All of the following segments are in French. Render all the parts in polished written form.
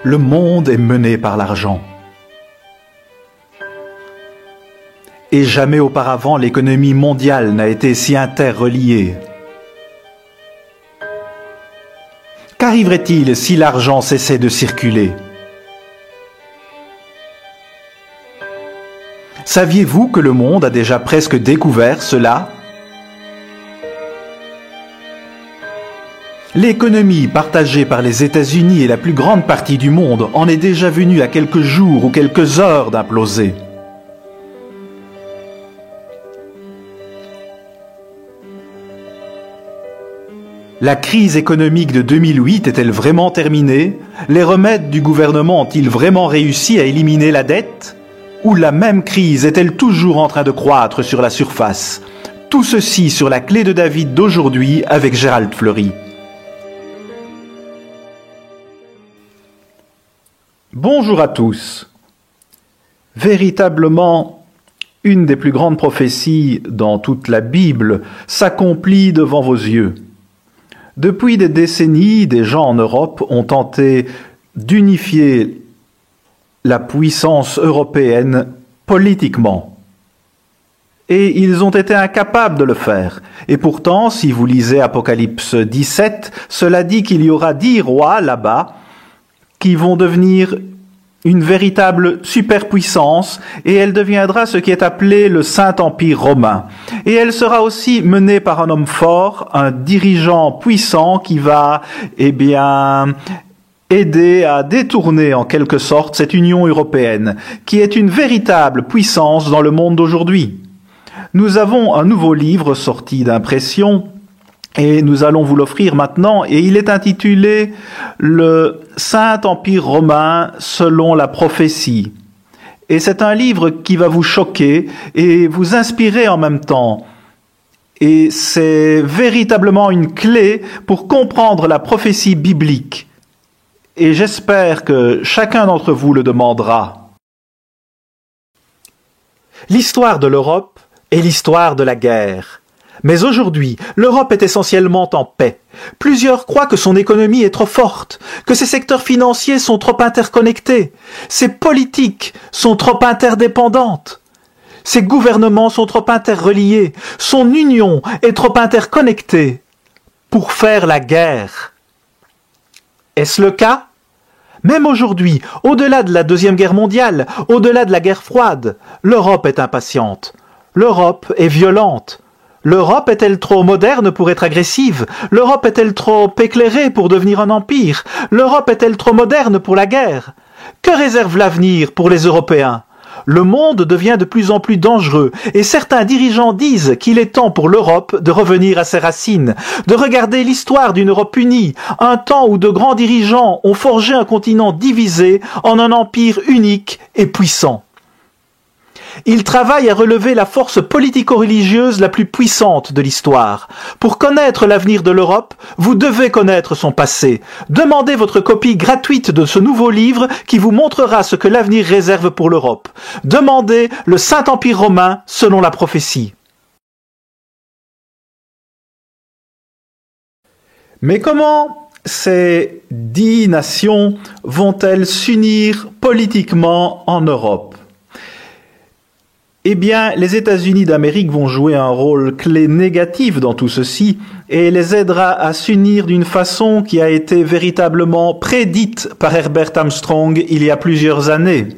le monde est mené par l'argent. Et jamais auparavant l'économie mondiale n'a été si interreliée. Qu'arriverait-il si l'argent cessait de circuler? Saviez-vous que le monde a déjà presque découvert cela? L'économie partagée par les États-Unis et la plus grande partie du monde en est déjà venue à quelques jours ou quelques heures d'imploser. La crise économique de 2008 est-elle vraiment terminée? Les remèdes du gouvernement ont-ils vraiment réussi à éliminer la dette? Ou la même crise est-elle toujours en train de croître sur la surface? Tout ceci sur la clé de David d'aujourd'hui avec Gérald Fleury. Bonjour à tous. Véritablement, une des plus grandes prophéties dans toute la Bible s'accomplit devant vos yeux. Depuis des décennies, des gens en Europe ont tenté d'unifier la puissance européenne politiquement. Et ils ont été incapables de le faire. Et pourtant, si vous lisez Apocalypse 17, cela dit qu'il y aura 10 rois là-bas qui vont devenir une véritable superpuissance, et elle deviendra ce qui est appelé le Saint-Empire romain. Et elle sera aussi menée par un homme fort, un dirigeant puissant qui va, aider à détourner en quelque sorte cette Union européenne, qui est une véritable puissance dans le monde d'aujourd'hui. Nous avons un nouveau livre sorti d'impression, et nous allons vous l'offrir maintenant, et il est intitulé « Le Saint-Empire romain selon la prophétie ». Et c'est un livre qui va vous choquer et vous inspirer en même temps. Et c'est véritablement une clé pour comprendre la prophétie biblique. Et j'espère que chacun d'entre vous le demandera. L'histoire de l'Europe est l'histoire de la guerre. Mais aujourd'hui, l'Europe est essentiellement en paix. Plusieurs croient que son économie est trop forte, que ses secteurs financiers sont trop interconnectés, ses politiques sont trop interdépendantes, ses gouvernements sont trop interreliés, son union est trop interconnectée pour faire la guerre. Est-ce le cas? Même aujourd'hui, au-delà de la Deuxième Guerre mondiale, au-delà de la guerre froide, l'Europe est impatiente. L'Europe est violente. L'Europe est-elle trop moderne pour être agressive? L'Europe est-elle trop éclairée pour devenir un empire? L'Europe est-elle trop moderne pour la guerre? Que réserve l'avenir pour les Européens? Le monde devient de plus en plus dangereux et certains dirigeants disent qu'il est temps pour l'Europe de revenir à ses racines, de regarder l'histoire d'une Europe unie, un temps où de grands dirigeants ont forgé un continent divisé en un empire unique et puissant. Il travaille à relever la force politico-religieuse la plus puissante de l'histoire. Pour connaître l'avenir de l'Europe, vous devez connaître son passé. Demandez votre copie gratuite de ce nouveau livre qui vous montrera ce que l'avenir réserve pour l'Europe. Demandez le Saint-Empire romain selon la prophétie. Mais comment ces 10 nations vont-elles s'unir politiquement en Europe ? Eh bien, les États-Unis d'Amérique vont jouer un rôle clé négatif dans tout ceci et les aidera à s'unir d'une façon qui a été véritablement prédite par Herbert Armstrong il y a plusieurs années.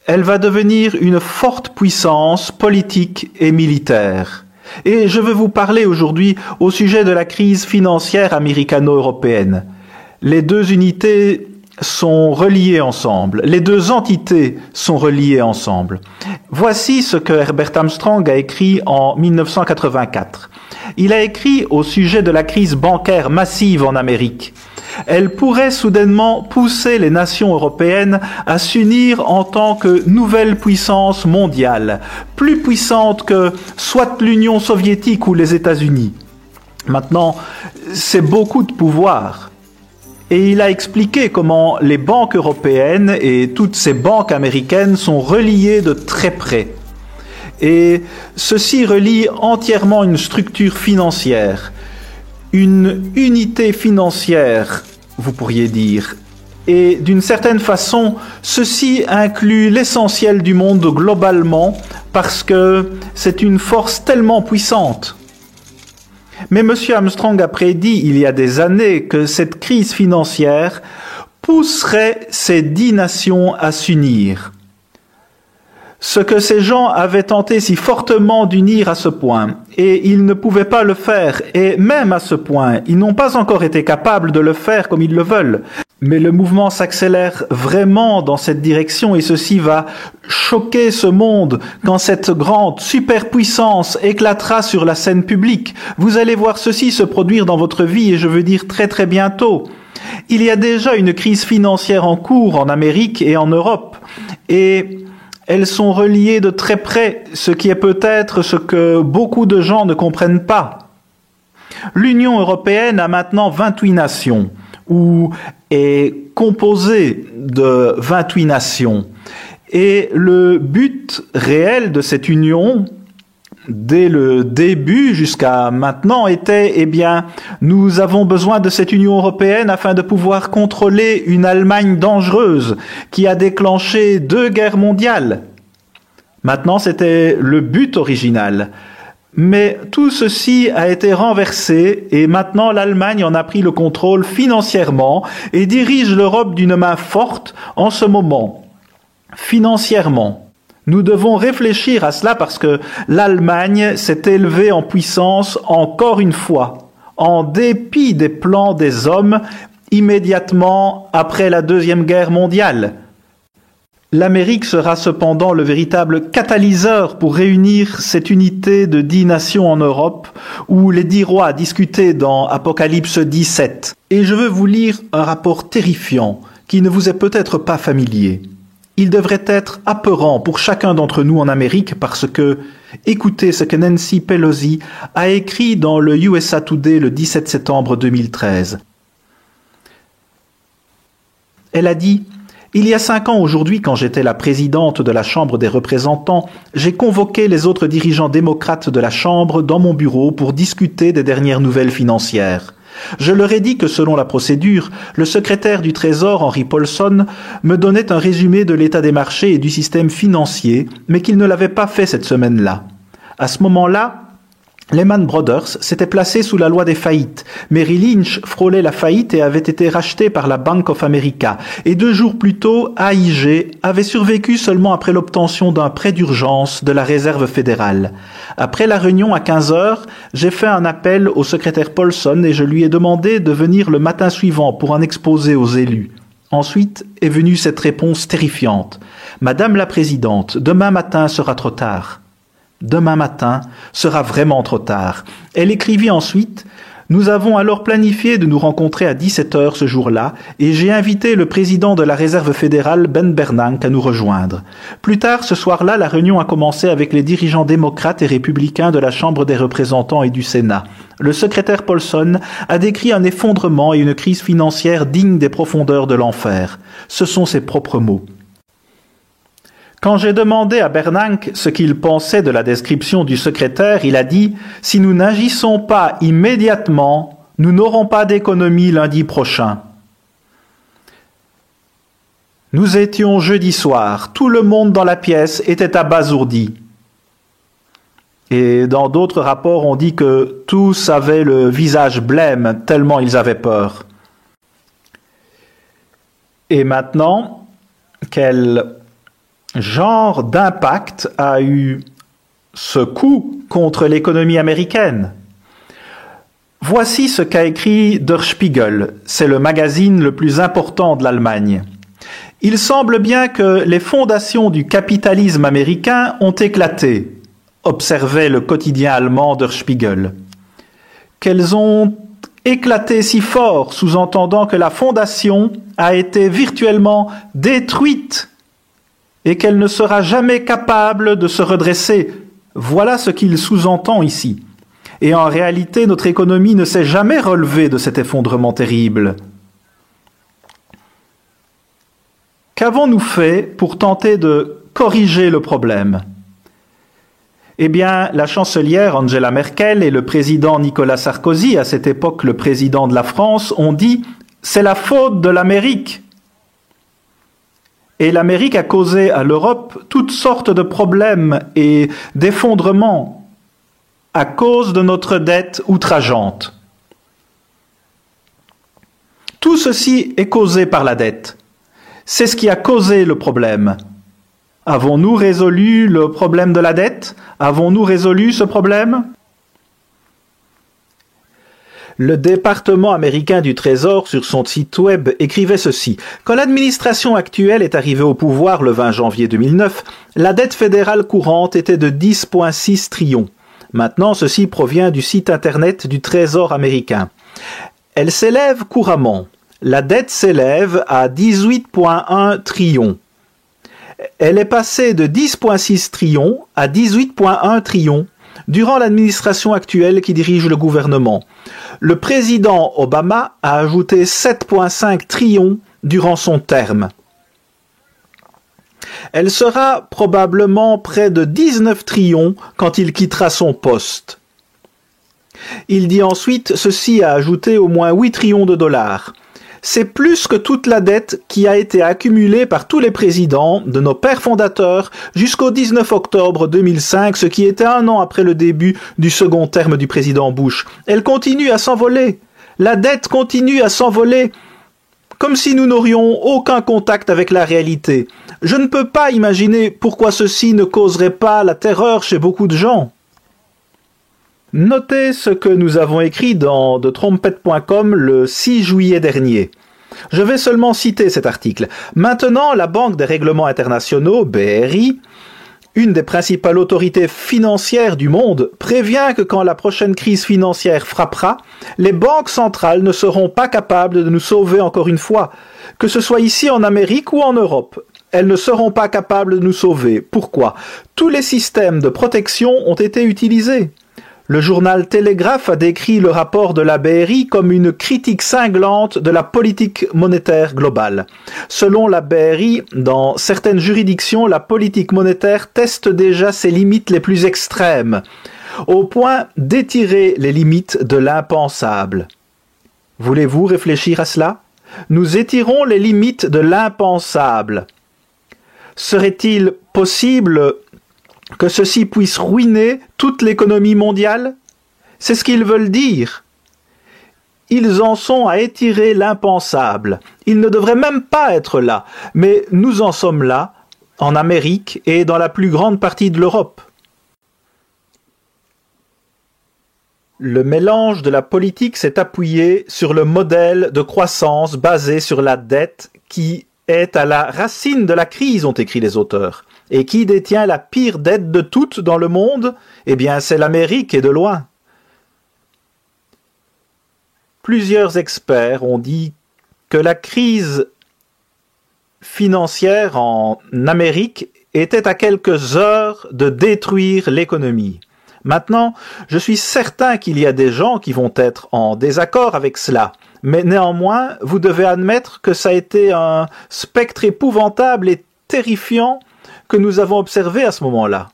Elle va devenir une forte puissance politique et militaire. Et je veux vous parler aujourd'hui au sujet de la crise financière américano-européenne. Les deux unités sont reliées ensemble. Les deux entités sont reliées ensemble. Voici ce que Herbert Armstrong a écrit en 1984. Il a écrit au sujet de la crise bancaire massive en Amérique. Elle pourrait soudainement pousser les nations européennes à s'unir en tant que nouvelle puissance mondiale, plus puissante que soit l'Union soviétique ou les États-Unis. Maintenant, c'est beaucoup de pouvoir. Et il a expliqué comment les banques européennes et toutes ces banques américaines sont reliées de très près. Et ceci relie entièrement une structure financière, une unité financière vous pourriez dire. Et d'une certaine façon, ceci inclut l'essentiel du monde globalement parce que c'est une force tellement puissante. Mais M. Armstrong a prédit il y a des années que cette crise financière pousserait ces 10 nations à s'unir. Ce que ces gens avaient tenté si fortement d'unir à ce point, et ils ne pouvaient pas le faire, et même à ce point, ils n'ont pas encore été capables de le faire comme ils le veulent. Mais le mouvement s'accélère vraiment dans cette direction, et ceci va choquer ce monde quand cette grande superpuissance éclatera sur la scène publique. Vous allez voir ceci se produire dans votre vie, et je veux dire très très bientôt. Il y a déjà une crise financière en cours en Amérique et en Europe, et elles sont reliées de très près, ce qui est peut-être ce que beaucoup de gens ne comprennent pas. L'Union européenne a maintenant 28 nations, ou est composée de 28 nations. Et le but réel de cette union, dès le début jusqu'à maintenant, était, nous avons besoin de cette Union européenne afin de pouvoir contrôler une Allemagne dangereuse qui a déclenché 2 guerres mondiales. Maintenant, c'était le but original. Mais tout ceci a été renversé et maintenant l'Allemagne en a pris le contrôle financièrement et dirige l'Europe d'une main forte en ce moment. Financièrement. Nous devons réfléchir à cela parce que l'Allemagne s'est élevée en puissance encore une fois, en dépit des plans des hommes immédiatement après la Deuxième Guerre mondiale. L'Amérique sera cependant le véritable catalyseur pour réunir cette unité de 10 nations en Europe, où les 10 rois discutaient dans Apocalypse 17. Et je veux vous lire un rapport terrifiant qui ne vous est peut-être pas familier. Il devrait être apeurant pour chacun d'entre nous en Amérique parce que, écoutez ce que Nancy Pelosi a écrit dans le USA Today le 17 septembre 2013. Elle a dit « Il y a 5 ans aujourd'hui, quand j'étais la présidente de la Chambre des représentants, j'ai convoqué les autres dirigeants démocrates de la Chambre dans mon bureau pour discuter des dernières nouvelles financières. Je leur ai dit que selon la procédure, le secrétaire du Trésor, Henry Paulson, me donnait un résumé de l'état des marchés et du système financier, mais qu'il ne l'avait pas fait cette semaine-là. À ce moment-là, Lehman Brothers s'était placé sous la loi des faillites. Merrill Lynch frôlait la faillite et avait été racheté par la Bank of America. Et 2 jours plus tôt, AIG avait survécu seulement après l'obtention d'un prêt d'urgence de la Réserve fédérale. Après la réunion à 15 heures, j'ai fait un appel au secrétaire Paulson et je lui ai demandé de venir le matin suivant pour un exposé aux élus. Ensuite est venue cette réponse terrifiante. « Madame la Présidente, demain matin sera trop tard. » Demain matin sera vraiment trop tard. Elle écrivit ensuite « Nous avons alors planifié de nous rencontrer à 17 heures ce jour-là et j'ai invité le président de la Réserve fédérale, Ben Bernanke, à nous rejoindre. Plus tard ce soir-là, la réunion a commencé avec les dirigeants démocrates et républicains de la Chambre des représentants et du Sénat. Le secrétaire Paulson a décrit un effondrement et une crise financière digne des profondeurs de l'enfer. Ce sont ses propres mots. Quand j'ai demandé à Bernanke ce qu'il pensait de la description du secrétaire, il a dit « Si nous n'agissons pas immédiatement, nous n'aurons pas d'économie lundi prochain. » Nous étions jeudi soir, tout le monde dans la pièce était abasourdi. Et dans d'autres rapports, on dit que tous avaient le visage blême tellement ils avaient peur. Et maintenant, quel genre d'impact a eu ce coup contre l'économie américaine? Voici ce qu'a écrit Der Spiegel, c'est le magazine le plus important de l'Allemagne. Il semble bien que les fondations du capitalisme américain ont éclaté, observait le quotidien allemand Der Spiegel. Qu'elles ont éclaté si fort, sous-entendant que la fondation a été virtuellement détruite et qu'elle ne sera jamais capable de se redresser. Voilà ce qu'il sous-entend ici. Et en réalité, notre économie ne s'est jamais relevée de cet effondrement terrible. Qu'avons-nous fait pour tenter de corriger le problème? Eh bien, la chancelière Angela Merkel et le président Nicolas Sarkozy, à cette époque le président de la France, ont dit « c'est la faute de l'Amérique. Et l'Amérique a causé à l'Europe toutes sortes de problèmes et d'effondrements à cause de notre dette outrageante. Tout ceci est causé par la dette. C'est ce qui a causé le problème. Avons-nous résolu le problème de la dette? Avons-nous résolu ce problème? Le département américain du Trésor, sur son site web, écrivait ceci. Quand l'administration actuelle est arrivée au pouvoir le 20 janvier 2009, la dette fédérale courante était de 10,6 trillions. Maintenant, ceci provient du site internet du Trésor américain. Elle s'élève couramment. La dette s'élève à 18,1 trillions. Elle est passée de 10,6 trillions à 18,1 trillions durant l'administration actuelle qui dirige le gouvernement. Le président Obama a ajouté 7,5 trillions durant son terme. Elle sera probablement près de 19 trillions quand il quittera son poste. Il dit ensuite ceci a ajouté au moins 8 trillions de dollars. C'est plus que toute la dette qui a été accumulée par tous les présidents de nos pères fondateurs jusqu'au 19 octobre 2005, ce qui était un an après le début du second terme du président Bush. Elle continue à s'envoler. La dette continue à s'envoler, comme si nous n'aurions aucun contact avec la réalité. Je ne peux pas imaginer pourquoi ceci ne causerait pas la terreur chez beaucoup de gens. Notez ce que nous avons écrit dans TheTrumpet.com le 6 juillet dernier. Je vais seulement citer cet article. Maintenant, la Banque des règlements internationaux, BRI, une des principales autorités financières du monde, prévient que quand la prochaine crise financière frappera, les banques centrales ne seront pas capables de nous sauver encore une fois, que ce soit ici en Amérique ou en Europe. Elles ne seront pas capables de nous sauver. Pourquoi? Tous les systèmes de protection ont été utilisés. Le journal Telegraph a décrit le rapport de la BRI comme une critique cinglante de la politique monétaire globale. Selon la BRI, dans certaines juridictions, la politique monétaire teste déjà ses limites les plus extrêmes, au point d'étirer les limites de l'impensable. Voulez-vous réfléchir à cela? Nous étirons les limites de l'impensable. Serait-il possible que ceci puisse ruiner toute l'économie mondiale? C'est ce qu'ils veulent dire. Ils en sont à étirer l'impensable. Ils ne devraient même pas être là, mais nous en sommes là, en Amérique et dans la plus grande partie de l'Europe. Le mélange de la politique s'est appuyé sur le modèle de croissance basé sur la dette qui est à la racine de la crise, ont écrit les auteurs. Et qui détient la pire dette de toutes dans le monde? Eh bien, c'est l'Amérique et de loin. Plusieurs experts ont dit que la crise financière en Amérique était à quelques heures de détruire l'économie. Maintenant, je suis certain qu'il y a des gens qui vont être en désaccord avec cela. Mais néanmoins, vous devez admettre que ça a été un spectre épouvantable et terrifiant que nous avons observé à ce moment-là.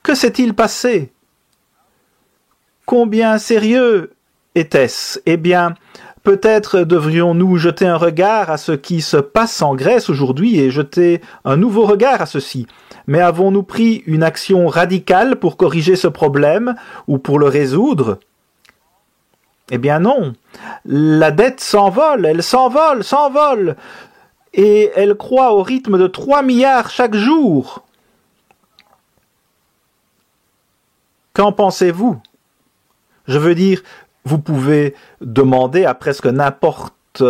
Que s'est-il passé? Combien sérieux était-ce? Eh bien, peut-être devrions-nous jeter un regard à ce qui se passe en Grèce aujourd'hui et jeter un nouveau regard à ceci. Mais avons-nous pris une action radicale pour corriger ce problème ou pour le résoudre? Eh bien non. La dette s'envole, elle s'envole, s'envole. Et elle croît au rythme de 3 milliards chaque jour. Qu'en pensez-vous? Je veux dire, vous pouvez demander à presque n'importe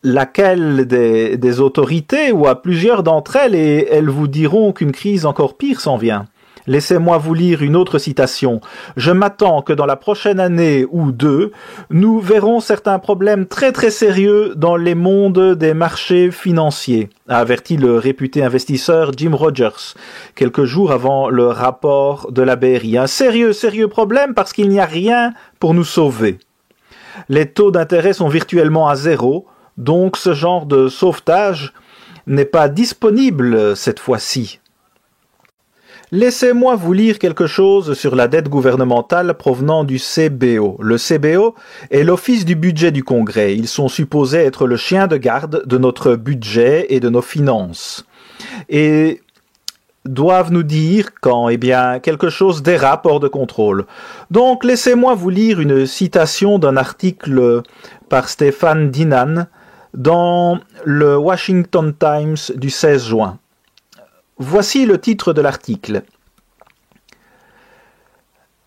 laquelle des autorités ou à plusieurs d'entre elles et elles vous diront qu'une crise encore pire s'en vient. Laissez-moi vous lire une autre citation. « Je m'attends que dans la prochaine année ou deux, nous verrons certains problèmes très très sérieux dans les mondes des marchés financiers », a averti le réputé investisseur Jim Rogers, quelques jours avant le rapport de la BRI. Un sérieux problème parce qu'il n'y a rien pour nous sauver. Les taux d'intérêt sont virtuellement à zéro, donc ce genre de sauvetage n'est pas disponible cette fois-ci. Laissez-moi vous lire quelque chose sur la dette gouvernementale provenant du CBO. Le CBO est l'Office du budget du Congrès. Ils sont supposés être le chien de garde de notre budget et de nos finances. Et doivent nous dire quand, quelque chose dérape hors de contrôle. Donc, laissez-moi vous lire une citation d'un article par Stéphane Dinan dans le Washington Times du 16 juin. Voici le titre de l'article.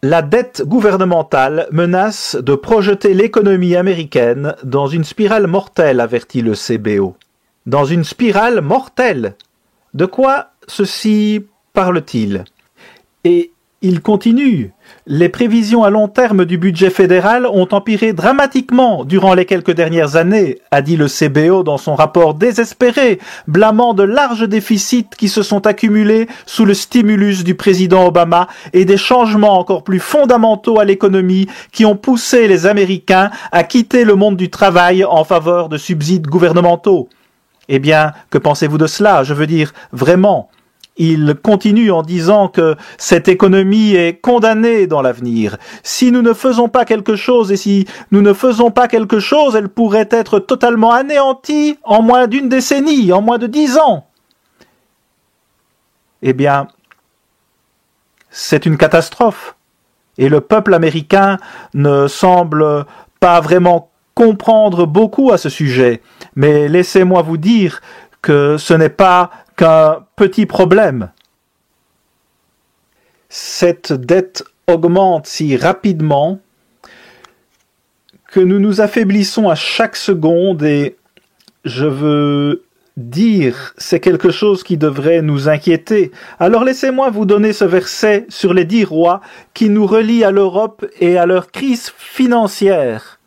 La dette gouvernementale menace de projeter l'économie américaine dans une spirale mortelle, avertit le CBO. Dans une spirale mortelle. De quoi ceci parle-t-il? Et il continue. Les prévisions à long terme du budget fédéral ont empiré dramatiquement durant les quelques dernières années, a dit le CBO dans son rapport désespéré, blâmant de larges déficits qui se sont accumulés sous le stimulus du président Obama et des changements encore plus fondamentaux à l'économie qui ont poussé les Américains à quitter le monde du travail en faveur de subsides gouvernementaux. Eh bien, que pensez-vous de cela? Je veux dire, vraiment. Il continue en disant que cette économie est condamnée dans l'avenir. Si nous ne faisons pas quelque chose, et si nous ne faisons pas quelque chose, elle pourrait être totalement anéantie en moins d'une décennie, en moins de 10 ans. Eh bien, c'est une catastrophe. Et le peuple américain ne semble pas vraiment comprendre beaucoup à ce sujet. Mais laissez-moi vous dire que ce n'est pas qu'un petit problème. Cette dette augmente si rapidement que nous nous affaiblissons à chaque seconde et je veux dire, c'est quelque chose qui devrait nous inquiéter. Alors laissez-moi vous donner ce verset sur les 10 rois qui nous relie à l'Europe et à leur crise financière.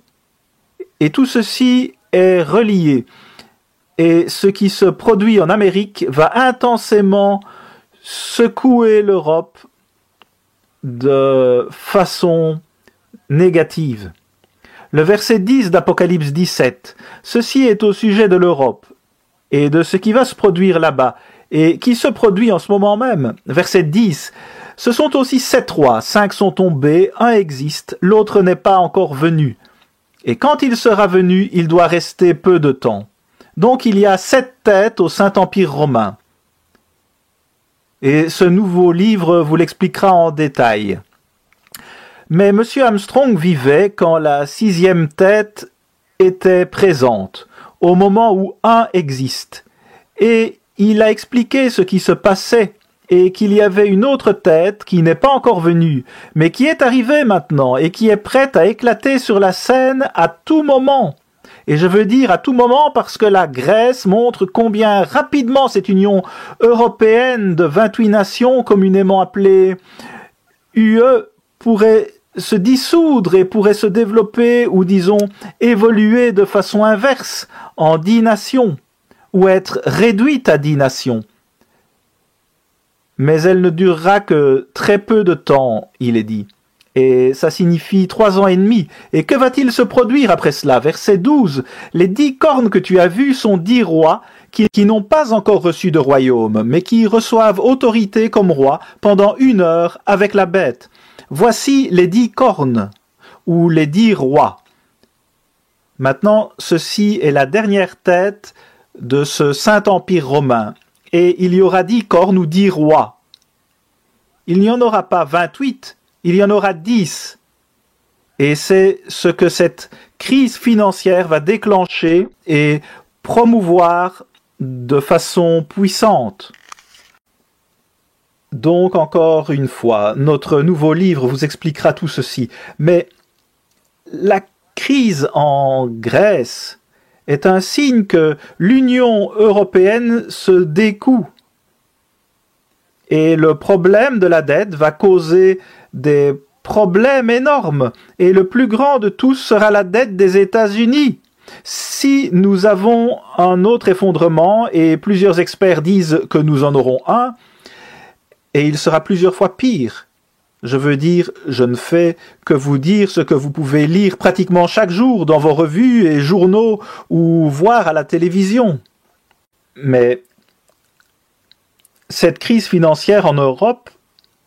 Et tout ceci est relié. Et ce qui se produit en Amérique va intensément secouer l'Europe de façon négative. Le verset 10 d'Apocalypse 17. Ceci est au sujet de l'Europe et de ce qui va se produire là-bas et qui se produit en ce moment même. Verset 10. Ce sont aussi 7 rois, 5 sont tombés, un existe, l'autre n'est pas encore venu. Et quand il sera venu, il doit rester peu de temps. Donc il y a 7 têtes au Saint-Empire romain. Et ce nouveau livre vous l'expliquera en détail. Mais M. Armstrong vivait quand la 6e tête était présente, au moment où un existe. Et il a expliqué ce qui se passait et qu'il y avait une autre tête qui n'est pas encore venue, mais qui est arrivée maintenant et qui est prête à éclater sur la scène à tout moment. Et je veux dire à tout moment parce que la Grèce montre combien rapidement cette Union européenne de 28 nations, communément appelée UE, pourrait se dissoudre et pourrait se développer ou disons évoluer de façon inverse en 10 nations ou être réduite à 10 nations. Mais elle ne durera que très peu de temps, il est dit. Et ça signifie 3 ans et demi. Et que va-t-il se produire après cela? Verset 12. Les 10 cornes que tu as vues sont 10 rois qui n'ont pas encore reçu de royaume, mais qui reçoivent autorité comme rois pendant 1 heure avec la bête. Voici les 10 cornes, ou les 10 rois. Maintenant, ceci est la dernière tête de ce Saint-Empire romain. Et il y aura 10 cornes ou 10 rois. Il n'y en aura pas 28, il y en aura 10. Et c'est ce que cette crise financière va déclencher et promouvoir de façon puissante. Donc, encore une fois, notre nouveau livre vous expliquera tout ceci. Mais la crise en Grèce est un signe que l'Union européenne se découd. Et le problème de la dette va causer des problèmes énormes. Et le plus grand de tous sera la dette des États-Unis. Si nous avons un autre effondrement, et plusieurs experts disent que nous en aurons un, et il sera plusieurs fois pire. Je veux dire, je ne fais que vous dire ce que vous pouvez lire pratiquement chaque jour dans vos revues et journaux ou voir à la télévision. Mais cette crise financière en Europe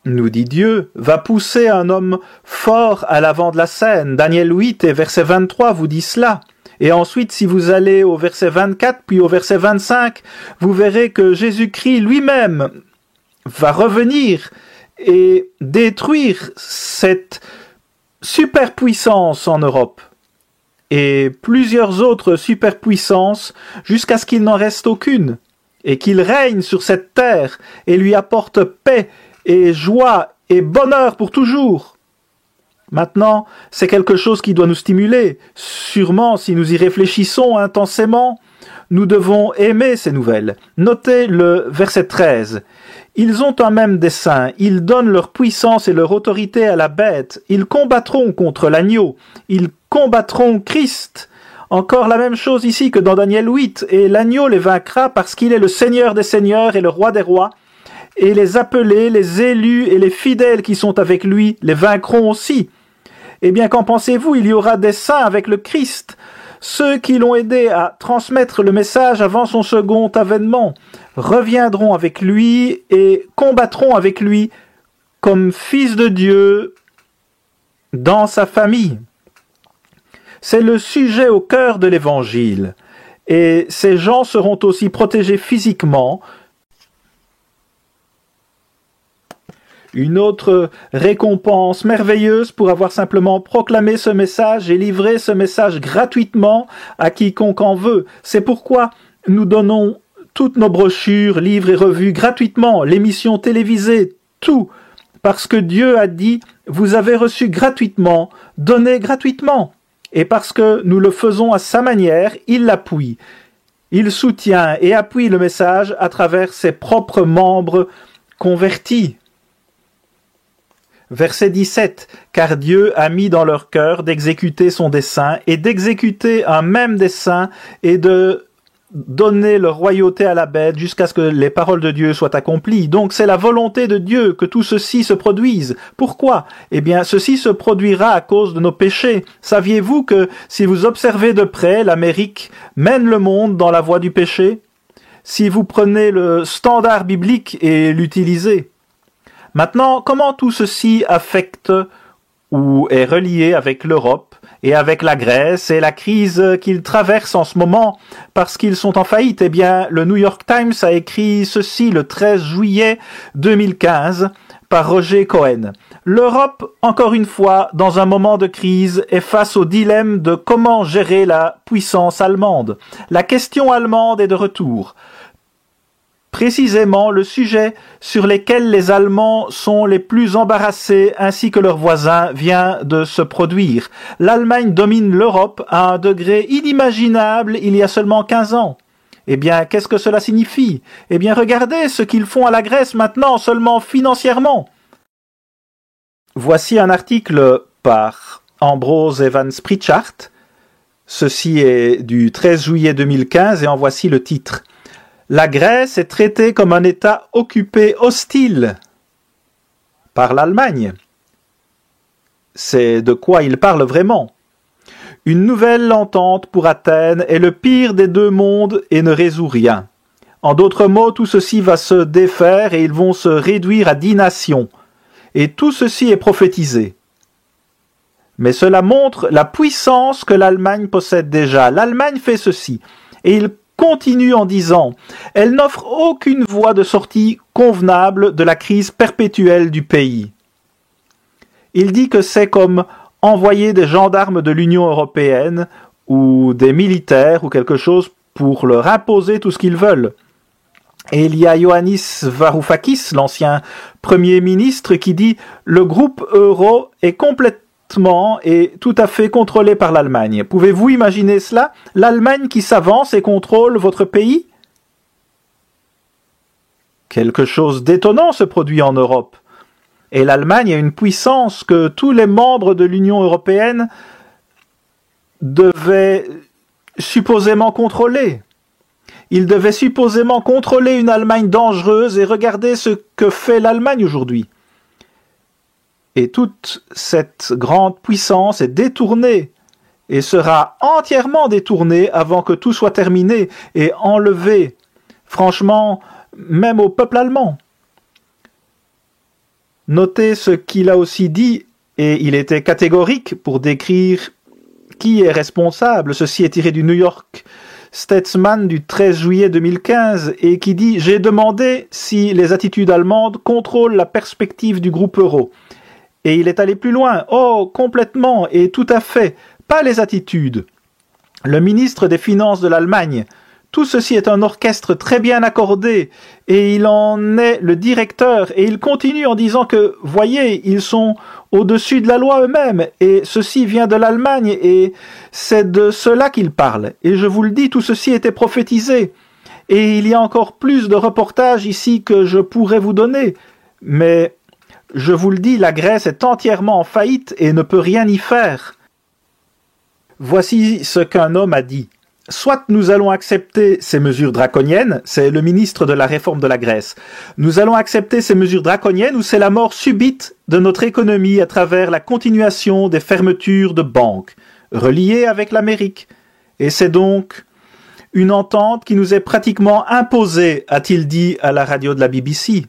nous dit Dieu, va pousser un homme fort à l'avant de la scène. Daniel 8 et verset 23 vous dit cela. Et ensuite, si vous allez au verset 24, puis au verset 25, vous verrez que Jésus-Christ lui-même va revenir et détruire cette superpuissance en Europe et plusieurs autres superpuissances jusqu'à ce qu'il n'en reste aucune et qu'il règne sur cette terre et lui apporte paix et joie et bonheur pour toujours. Maintenant, c'est quelque chose qui doit nous stimuler. Sûrement, si nous y réfléchissons intensément, nous devons aimer ces nouvelles. Notez le verset 13. Ils ont un même dessein, ils donnent leur puissance et leur autorité à la bête, ils combattront contre l'agneau, ils combattront Christ. Encore la même chose ici que dans Daniel 8, et l'agneau les vaincra parce qu'il est le Seigneur des seigneurs et le roi des rois, et les appelés, les élus et les fidèles qui sont avec lui les vaincront aussi. Eh bien, qu'en pensez-vous? Il y aura des saints avec le Christ, ceux qui l'ont aidé à transmettre le message avant son second avènement, reviendront avec lui et combattront avec lui comme fils de Dieu dans sa famille. C'est le sujet au cœur de l'Évangile, et ces gens seront aussi protégés physiquement. Une autre récompense merveilleuse pour avoir simplement proclamé ce message et livré ce message gratuitement à quiconque en veut. C'est pourquoi nous donnons toutes nos brochures, livres et revues gratuitement, l'émission télévisée, tout, parce que Dieu a dit « Vous avez reçu gratuitement, donnez gratuitement ». Et parce que nous le faisons à sa manière, il l'appuie. Il soutient et appuie le message à travers ses propres membres convertis. Verset 17. Car Dieu a mis dans leur cœur d'exécuter son dessein et d'exécuter un même dessein et de donner leur royauté à la bête jusqu'à ce que les paroles de Dieu soient accomplies. Donc c'est la volonté de Dieu que tout ceci se produise. Pourquoi? Eh bien, ceci se produira à cause de nos péchés. Saviez-vous que si vous observez de près, l'Amérique mène le monde dans la voie du péché? Si vous prenez le standard biblique et l'utilisez. Maintenant, comment tout ceci affecte ou est relié avec l'Europe et avec la Grèce et la crise qu'ils traversent en ce moment parce qu'ils sont en faillite? Eh bien, le New York Times a écrit ceci le 13 juillet 2015 par Roger Cohen. L'Europe, encore une fois, dans un moment de crise, est face au dilemme de comment gérer la puissance allemande. La question allemande est de retour. Précisément le sujet sur lequel les Allemands sont les plus embarrassés ainsi que leurs voisins vient de se produire. L'Allemagne domine l'Europe à un degré inimaginable il y a seulement 15 ans. Eh bien, qu'est-ce que cela signifie? Eh bien, regardez ce qu'ils font à la Grèce maintenant, seulement financièrement. Voici un article par Ambrose Evans Pritchard. Ceci est du 13 juillet 2015 et en voici le titre. La Grèce est traitée comme un État occupé hostile par l'Allemagne. C'est de quoi il parle vraiment. Une nouvelle entente pour Athènes est le pire des deux mondes et ne résout rien. En d'autres mots, tout ceci va se défaire et ils vont se réduire à 10 nations. Et tout ceci est prophétisé. Mais cela montre la puissance que l'Allemagne possède déjà. L'Allemagne fait ceci. Et il continue en disant « Elle n'offre aucune voie de sortie convenable de la crise perpétuelle du pays. » Il dit que c'est comme envoyer des gendarmes de l'Union européenne ou des militaires ou quelque chose pour leur imposer tout ce qu'ils veulent. Et il y a Ioannis Varoufakis, l'ancien Premier ministre, qui dit « Le groupe euro est complètement et tout à fait contrôlé par l'Allemagne. » Pouvez-vous imaginer cela? L'Allemagne qui s'avance et contrôle votre pays? Quelque chose d'étonnant se produit en Europe. Et l'Allemagne a une puissance que tous les membres de l'Union européenne devaient supposément contrôler. Ils devaient supposément contrôler une Allemagne dangereuse et regardez ce que fait l'Allemagne aujourd'hui. Et toute cette grande puissance est détournée et sera entièrement détournée avant que tout soit terminé et enlevée, franchement, même au peuple allemand. Notez ce qu'il a aussi dit, et il était catégorique pour décrire qui est responsable. Ceci est tiré du New York Statesman du 13 juillet 2015 et qui dit « J'ai demandé si les attitudes allemandes contrôlent la perspective du groupe euro. » Et il est allé plus loin. « Oh, complètement et tout à fait. Pas les attitudes. » Le ministre des Finances de l'Allemagne. Tout ceci est un orchestre très bien accordé et il en est le directeur et il continue en disant que, voyez, ils sont au-dessus de la loi eux-mêmes et ceci vient de l'Allemagne et c'est de cela qu'il parle. Et je vous le dis, tout ceci était prophétisé. Et il y a encore plus de reportages ici que je pourrais vous donner. Mais je vous le dis, la Grèce est entièrement en faillite et ne peut rien y faire. Voici ce qu'un homme a dit. Soit nous allons accepter ces mesures draconiennes, c'est le ministre de la réforme de la Grèce. Nous allons accepter ces mesures draconiennes ou c'est la mort subite de notre économie à travers la continuation des fermetures de banques, reliées avec l'Amérique. Et c'est donc une entente qui nous est pratiquement imposée, a-t-il dit à la radio de la BBC.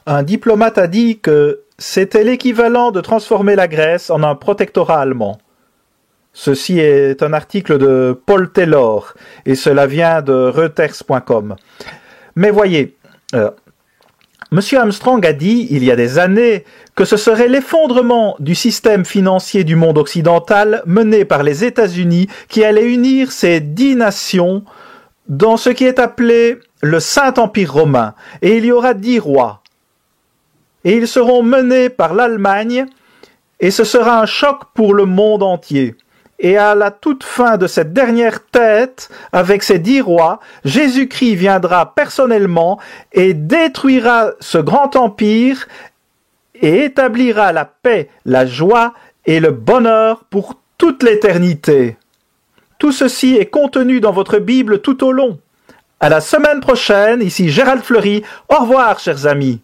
Un diplomate a dit que c'était l'équivalent de transformer la Grèce en un protectorat allemand. Ceci est un article de Paul Taylor, et cela vient de Reuters.com. Mais voyez, M. Armstrong a dit, il y a des années, que ce serait l'effondrement du système financier du monde occidental mené par les États-Unis qui allait unir ces 10 nations dans ce qui est appelé le Saint-Empire romain, et il y aura 10 rois. Et ils seront menés par l'Allemagne, et ce sera un choc pour le monde entier. Et à la toute fin de cette dernière tête, avec ses 10 rois, Jésus-Christ viendra personnellement et détruira ce grand empire et établira la paix, la joie et le bonheur pour toute l'éternité. Tout ceci est contenu dans votre Bible tout au long. À la semaine prochaine, ici Gérald Fleury. Au revoir, chers amis.